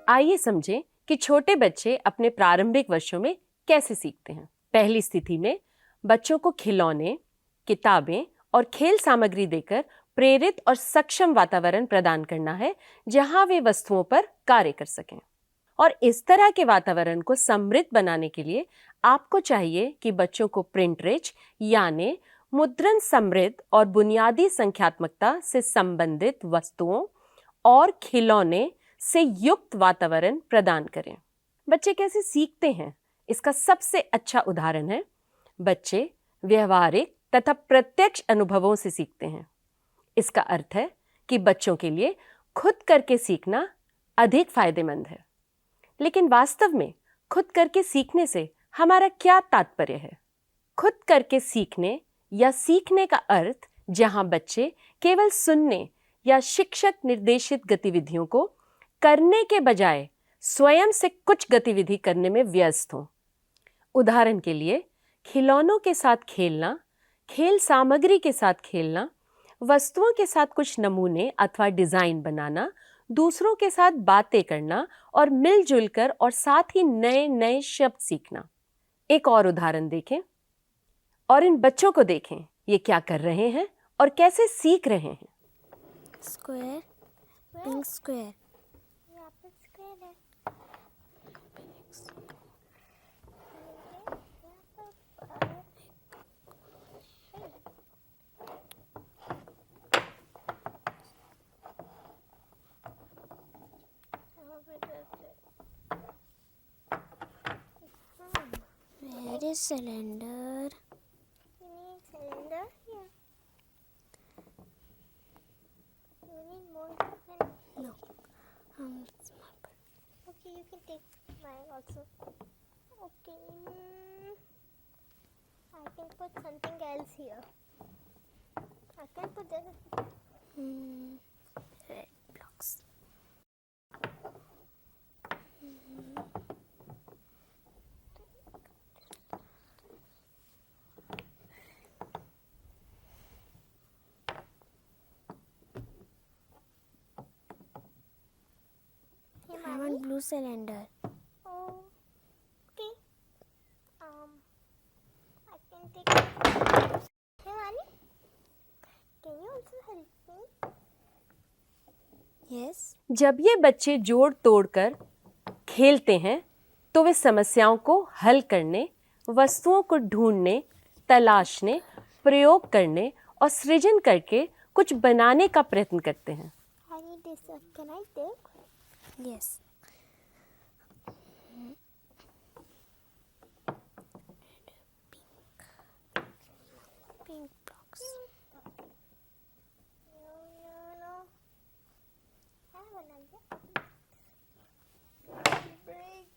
आइए समझें कि छोटे बच्चे अपने प्रारंभिक वर्षों में कैसे सीखते हैं। पहली स्थिति में बच्चों को खिलौने, किताबें और खेल सामग्री देकर प्रेरित और सक्षम वातावरण प्रदान करना है जहां वे वस्तुओं पर कार्य कर सकें। और इस तरह के वातावरण को समृद्ध बनाने के लिए आपको चाहिए कि बच्चों को प्रिंट रिच यानी मुद्रण समृद्ध और बुनियादी संख्यात्मकता से संबंधित वस्तुओं और खिलौने से युक्त वातावरण प्रदान करें। बच्चे कैसे सीखते हैं, इसका सबसे अच्छा उदाहरण है बच्चे व्यवहारिक तथा प्रत्यक्ष अनुभवों से सीखते हैं। इसका अर्थ है कि बच्चों के लिए खुद करके सीखना अधिक फायदेमंद है। लेकिन वास्तव में खुद करके सीखने से हमारा क्या तात्पर्य है? खुद करके सीखने या सीखने का अर्थ जहां बच्चे केवल सुनने या शिक्षक निर्देशित गतिविधियों को करने के बजाय स्वयं से कुछ गतिविधि करने में व्यस्त हों। उदाहरण के लिए खिलौनों के साथ खेलना, खेल सामग्री के साथ खेलना, वस्तुओं के साथ कुछ नमूने अथवा डिजाइन बनाना, दूसरों के साथ बातें करना और मिलजुल कर और साथ ही नए नए शब्द सीखना। एक और उदाहरण देखें और इन बच्चों को देखें, ये क्या कर रहे हैं और कैसे सीख रहे हैं। Square, pink square. यहाँ पे स्क्वायर है। Where is cylinder? You need cylinder here. You need more than. No. Small ball. Okay, you can take mine also. Okay. I can put something else here. I can put that. Red blocks. Hey, I mommy. want blue cylinder. Oh, okay. I can take. Hey, Mani. Can you also help me? Yes. जब ये बच्चे जोड़ तोड़कर खेलते हैं तो वे समस्याओं को हल करने, वस्तुओं को ढूंढने, तलाशने, प्रयोग करने और सृजन करके कुछ बनाने का प्रयत्न करते हैं। I need this. Can I take? Yes. Pink blocks. No. I have an idea. Break.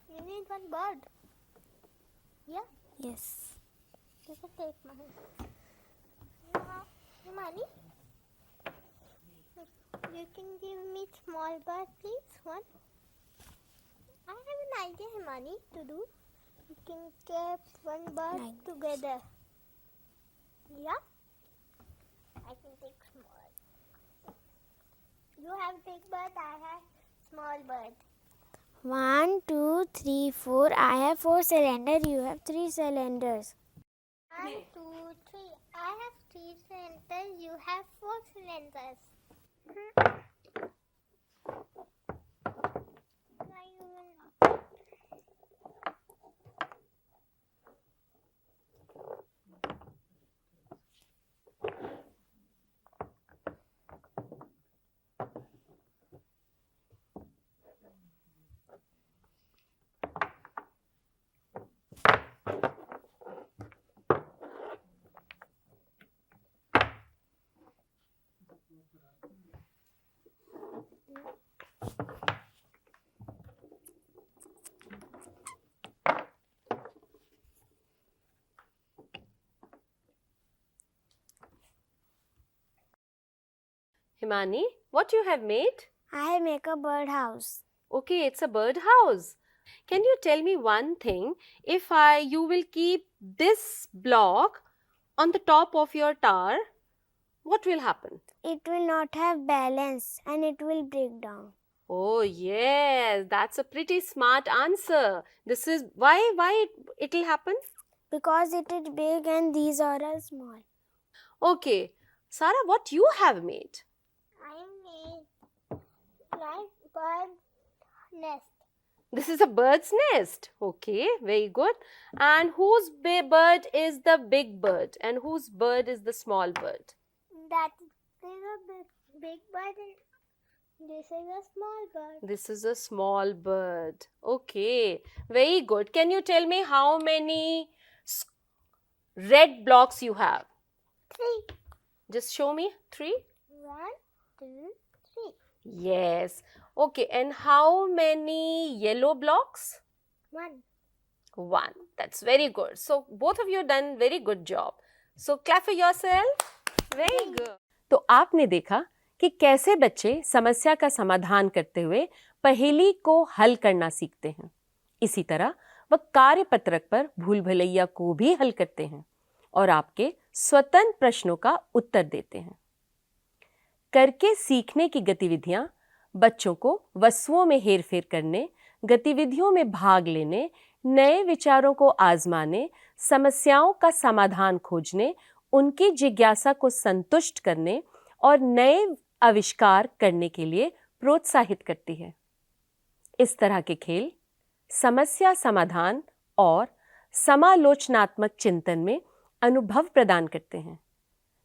You need one bird. Yeah, Yes. you can take mine. Hey, Mani. You can give me small bird, please. One. I have an idea, Himani, to do. You can keep one bird Like together. Yeah? I can take small. You have big bird, I have small bird. 1, 2, 3, 4. I have 4 cylinders. You have 3 cylinders. 1, 2, 3. I have 3 cylinders. You have 4 cylinders. Why you will not? Himani, what you have made? I make a bird house. Okay, it's a bird house. Can you tell me one thing? If you will keep this block on the top of your tower, what will happen? It will not have balance and it will break down. Oh yes, that's a pretty smart answer. This is why it will happen? Because it is big and these are all small. Okay, Sarah, what you have made? I made like bird nest. This is a bird's nest. Okay, very good. And whose bird is the big bird and whose bird is the small bird? That is a big bird and this is a small bird. This is a small bird. Okay, very good. Can you tell me how many red blocks you have? 3. Just show me 3. 1, 2, 3. Yes. Okay, and how many yellow blocks? 1. 1. That's very good. So both of you done very good job. So clap for yourself. Very good. तो आपने देखा कि कैसे बच्चे समस्या का समाधान करते हुए पहेली को हल करना सीखते हैं। इसी तरह वह कार्यपत्रक पर भूल भुलैया को भी हल करते हैं और आपके स्वतंत्र प्रश्नों का उत्तर देते हैं। करके सीखने की गतिविधियां बच्चों को वस्तुओं में हेरफेर करने, गतिविधियों में भाग लेने, नए विचारों को आजमाने, समस्याओं का समाधान खोजने, उनकी जिज्ञासा को संतुष्ट करने और नए आविष्कार करने के लिए प्रोत्साहित करती है। इस तरह के खेल समस्या समाधान और समालोचनात्मक चिंतन में अनुभव प्रदान करते हैं,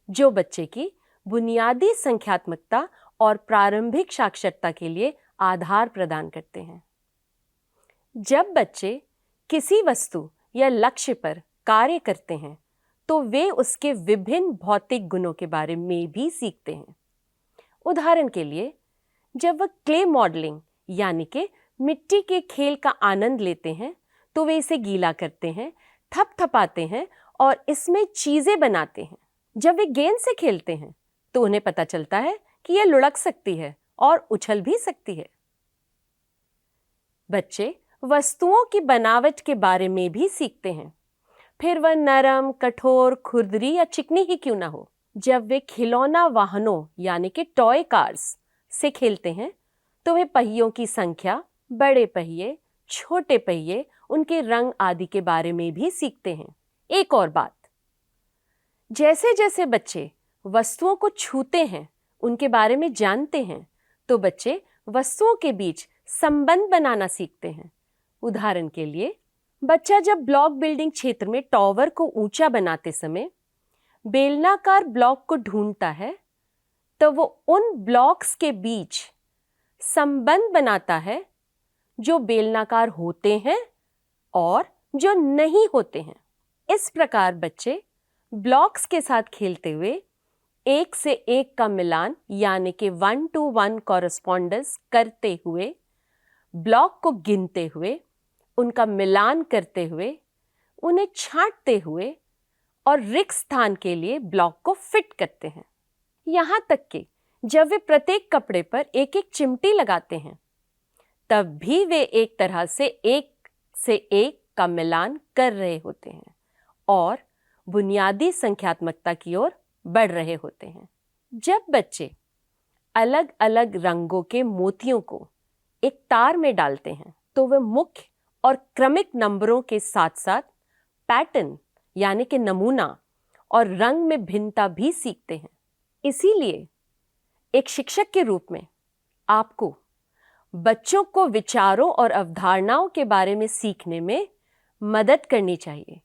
जो बच्चे की बुनियादी संख्यात्मकता और प्रारंभिक साक्षरता के लिए आधार प्रदान करते हैं। जब बच्चे किसी वस्तु या लक्ष्य पर कार्य करते हैं तो वे उसके विभिन्न भौतिक गुणों के बारे में भी सीखते हैं। उदाहरण के लिए, जब वह क्ले मॉडलिंग यानी कि मिट्टी के खेल का आनंद लेते हैं तो वे इसे गीला करते हैं, थपथपाते हैं और इसमें चीजें बनाते हैं। जब वे गेंद से खेलते हैं तो उन्हें पता चलता है कि यह लुढ़क सकती है और उछल भी सकती है। बच्चे वस्तुओं की बनावट के बारे में भी सीखते हैं, फिर वह नरम, कठोर, खुरदरी या चिकनी ही क्यों ना हो। जब वे खिलौना वाहनों यानी कि टॉय कार्स से खेलते हैं तो वे पहियों की संख्या, बड़े पहिए, छोटे पहिए, उनके रंग आदि के बारे में भी सीखते हैं। एक और बात, जैसे जैसे बच्चे वस्तुओं को छूते हैं, उनके बारे में जानते हैं, तो बच्चे वस्तुओं के बीच संबंध बनाना सीखते हैं। उदाहरण के लिए, बच्चा जब ब्लॉक बिल्डिंग क्षेत्र में टॉवर को ऊंचा बनाते समय बेलनाकार ब्लॉक को ढूंढता है तो वो उन ब्लॉक्स के बीच संबंध बनाता है जो बेलनाकार होते हैं और जो नहीं होते हैं। इस प्रकार बच्चे ब्लॉक्स के साथ खेलते हुए एक से एक का मिलान यानी कि 1-to-1 कॉरेस्पॉन्डेंस करते हुए, ब्लॉक को गिनते हुए, उनका मिलान करते हुए, उन्हें छांटते हुए और रिक्त स्थान के लिए ब्लॉक को फिट करते हैं। यहाँ तक कि जब वे प्रत्येक कपड़े पर एक एक चिमटी लगाते हैं तब भी वे एक तरह से एक का मिलान कर रहे होते हैं और बुनियादी संख्यात्मकता की ओर बढ़ रहे होते हैं। जब बच्चे अलग अलग रंगों के मोतियों को एक तार में डालते हैं तो वे मुख्य और क्रमिक नंबरों के साथ साथ पैटर्न यानी कि नमूना और रंग में भिन्नता भी सीखते हैं। इसीलिए एक शिक्षक के रूप में आपको बच्चों को विचारों और अवधारणाओं के बारे में सीखने में मदद करनी चाहिए।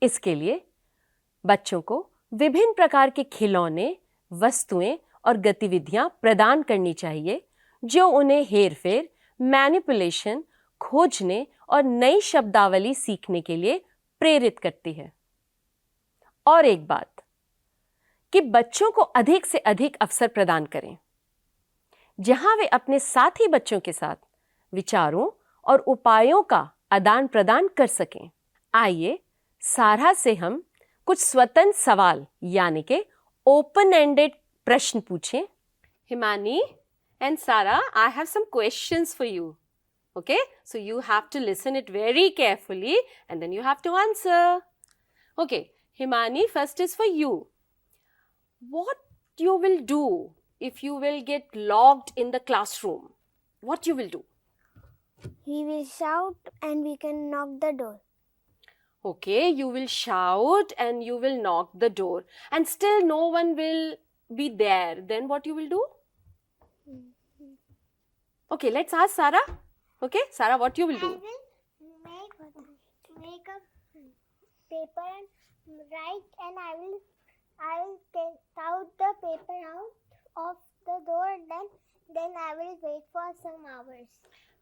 इसके लिए बच्चों को विभिन्न प्रकार के खिलौने, वस्तुएं और गतिविधियां प्रदान करनी चाहिए जो उन्हें हेरफेर, मैनिपुलेशन, खोजने और नई शब्दावली सीखने के लिए प्रेरित करती है। और एक बात कि बच्चों को अधिक से अधिक अवसर प्रदान करें जहां वे अपने साथी बच्चों के साथ विचारों और उपायों का आदान प्रदान कर सकें। आइए सारा से हम कुछ स्वतंत्र सवाल यानी कि ओपन एंडेड प्रश्न पूछें। Himani and Sarah, I have some questions for you. Okay? So you have to listen it very carefully and then you have to answer. Okay, Himani, first is for you. what you will do if you will get locked in the classroom? What you will do? We will shout and we can knock the door. Okay, you will shout and you will knock the door and still no one will be there. Then what you will do? Okay, let's ask Sarah. Okay, Sarah, what you will I do? will make a paper and write, and I will take out the paper out of the door. Then I will wait for some hours.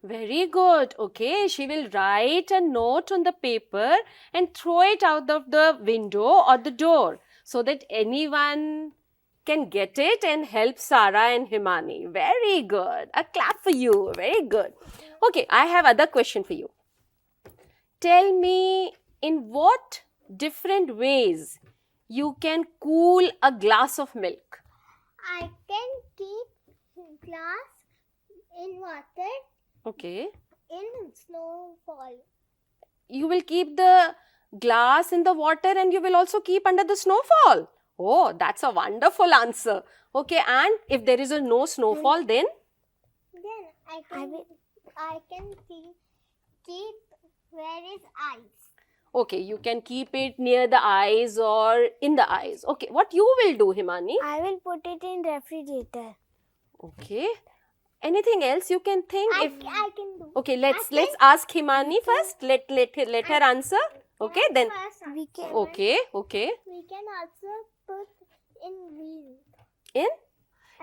Very good. Okay, she will write a note on the paper and throw it out of the window or the door so that anyone can get it and help Sarah and Himani. Very good. A clap for you. Very good. Okay, I have other question for you. Tell me, in what different ways you can cool a glass of milk? I can keep glass in water Okay. in snowfall. You will keep the glass in the water and you will also keep under the snowfall. Oh, that's a wonderful answer. Okay, and if there is no snowfall, then? Then I can keep where is ice. Okay, you can keep it near the eyes or in the eyes. Okay, what you will do, Himani? I will put it in refrigerator. Okay. Anything else you can think? I can do. Okay, let's ask Himani first. Let her answer. Okay, then. We can. Okay. We can also put in wind. In?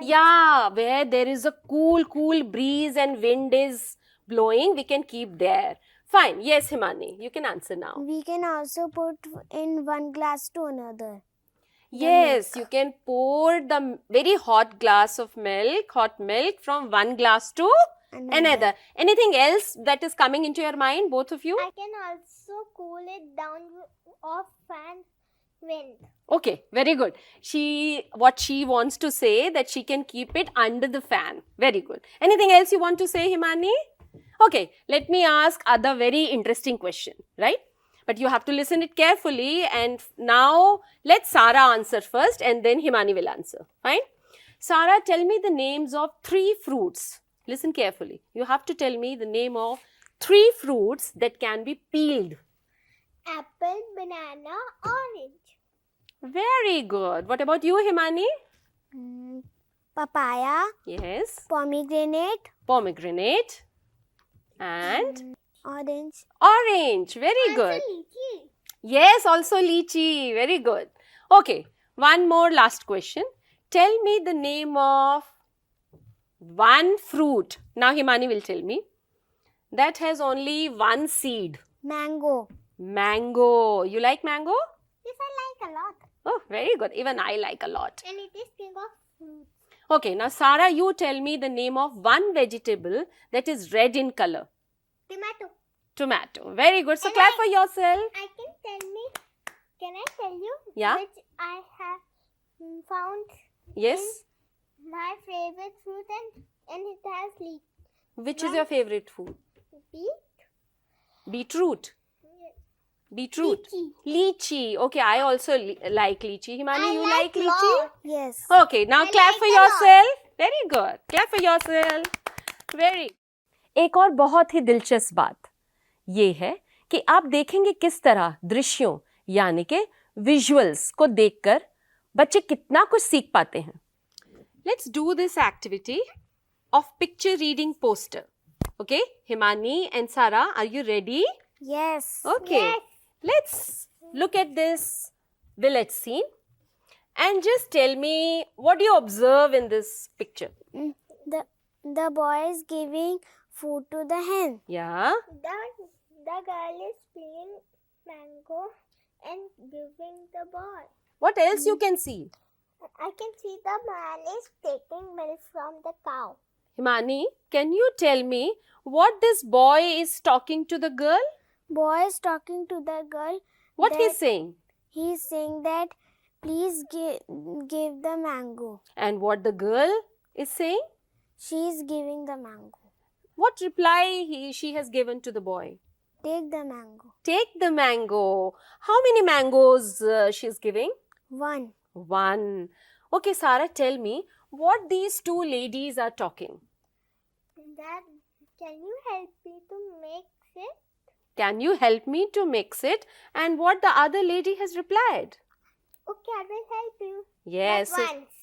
Yeah, where there is a cool breeze and wind is blowing, we can keep there. Fine. Yes, Himani, you can answer now. We can also put in one glass to another. Yes, you can pour the very hot milk from one glass to another. Anything else that is coming into your mind, both of you? I can also cool it down of fan wind. Okay, very good. What she wants to say that she can keep it under the fan. Very good. Anything else you want to say, Himani? Okay, let me ask other very interesting question, right? But you have to listen it carefully, and now let Sarah answer first and then Himani will answer. Fine? Sarah, tell me the names of 3 fruits. Listen carefully. You have to tell me the name of 3 fruits that can be peeled. Apple, banana, orange. Very good. What about you, Himani? Papaya. Yes. Pomegranate. Pomegranate. And? Orange. Orange. Very good. Also lychee. Yes, also lychee. Very good. Okay, one more last question. Tell me the name of one fruit. Now Himani will tell me. That has only one seed. Mango. Mango. You like mango? This I like a lot. Oh, very good. Even I like a lot. And it is king of fruits. Okay, now Sarah, you tell me the name of one vegetable that is red in color. Tomato. Tomato. Very good. So And clap for yourself. Can I tell you? Yeah. Which I have found Yes. my favorite fruit, and it has leaf. Which is your favorite food? Beet. Beetroot. Beetroot. Lychee. Lychee. Okay, I also like lychee. Himani, I you like like lychee? lot. Yes. Okay, now I clap like for a lot. yourself. Very good. Clap for yourself. Very. एक और बहुत ही दिलचस्प बात ये है कि आप देखेंगे किस तरह दृश्यों यानी के विजुअल्स को देखकर बच्चे कितना कुछ सीख पाते हैं. Let's do this activity of picture reading poster. Okay, Himani and Sarah, are you ready? Yes. Okay. Yes. Let's look at this village scene and just tell me what do you observe in this picture? The boy is giving food to the hen. Yeah. The girl is peeling mango and giving the boy. What else you can see? I can see the man is taking milk from the cow. Himani, can you tell me what this boy is talking to the girl? Boy is talking to the girl. What that he's saying? He's saying that please give the mango. And what the girl is saying? She is giving the mango. What reply she has given to the boy? Take the mango. Take the mango. How many mangoes she is giving? One. One. Okay, Sarah, tell me what these two ladies are talking. Dad, can you help me to mix it? Can you help me to mix it? And what the other lady has replied? Okay, I will help you. Yes. But once.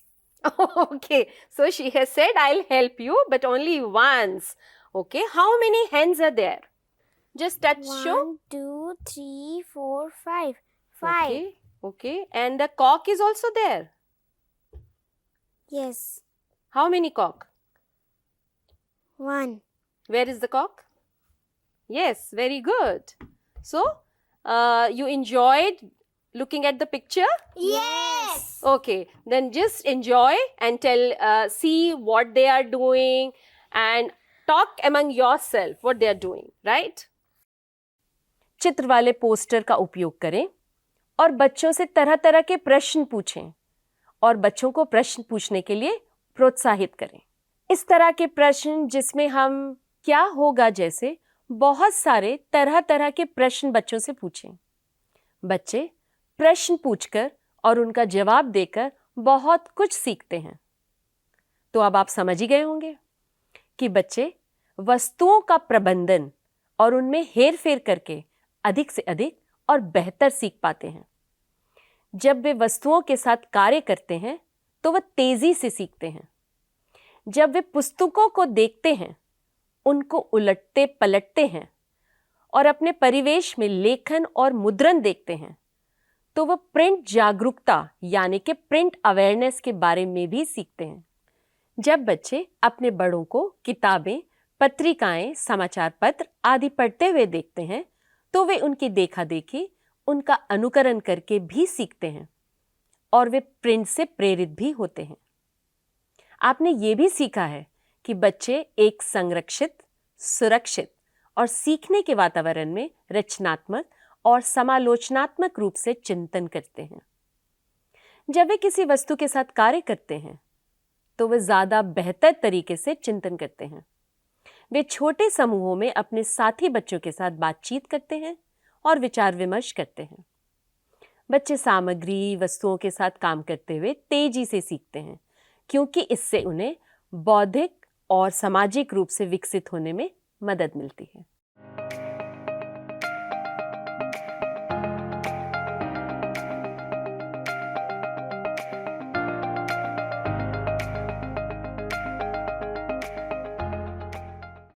Okay, so she has said, I'll help you, but only once. Okay, how many hens are there? Just touch show. 1, 2, 3, 4, 5. 5. Okay, okay. And the cock is also there. Yes. How many cock? 1. Where is the cock? Yes, very good. So, you enjoyed looking at the picture? Yes. Okay, then just enjoy and see what they are doing and talk among yourself what they are doing, right? चित्र वाले poster का उपयोग करें और बच्चों से तरह तरह के प्रश्न पूछें और बच्चों को प्रश्न पूछने के लिए प्रोत्साहित करें। इस तरह के प्रश्न जिसमें हम क्या होगा जैसे बहुत सारे तरह तरह के प्रश्न बच्चों से पूछें। बच्चे प्रश्न पूछकर और उनका जवाब देकर बहुत कुछ सीखते हैं। तो अब आप समझ ही गए होंगे कि बच्चे वस्तुओं का प्रबंधन और उनमें हेरफेर करके अधिक से अधिक और बेहतर सीख पाते हैं। जब वे वस्तुओं के साथ कार्य करते हैं तो वह तेजी से सीखते हैं। जब वे पुस्तकों को देखते हैं, उनको उलटते पलटते हैं और अपने परिवेश में लेखन और मुद्रण देखते हैं, तो वह प्रिंट जागरूकता यानी कि प्रिंट अवेयरनेस के बारे में भी सीखते हैं। जब बच्चे अपने बड़ों को किताबें, पत्रिकाएं, समाचार पत्र आदि पढ़ते हुए देखते हैं, तो वे उनकी देखा देखी, उनका अनुकरण करके भी सीखते हैं और वे प्रिंट से प्रेरित भी होते हैं। आपने ये भी सीखा है कि बच्चे एक संरक्षित, सुरक्षित और सीखने के वातावरण में रचनात्मक और समालोचनात्मक रूप से चिंतन करते हैं। जब वे किसी वस्तु के साथ कार्य करते हैं तो वे ज़्यादा बेहतर तरीके से चिंतन करते हैं। वे छोटे समूहों में अपने साथी बच्चों के साथ बातचीत करते हैं और विचार विमर्श करते हैं। बच्चे सामग्री, वस्तुओं के साथ काम करते हुए तेजी से सीखते हैं क्योंकि इससे उन्हें बौद्धिक और सामाजिक रूप से विकसित होने में मदद मिलती है।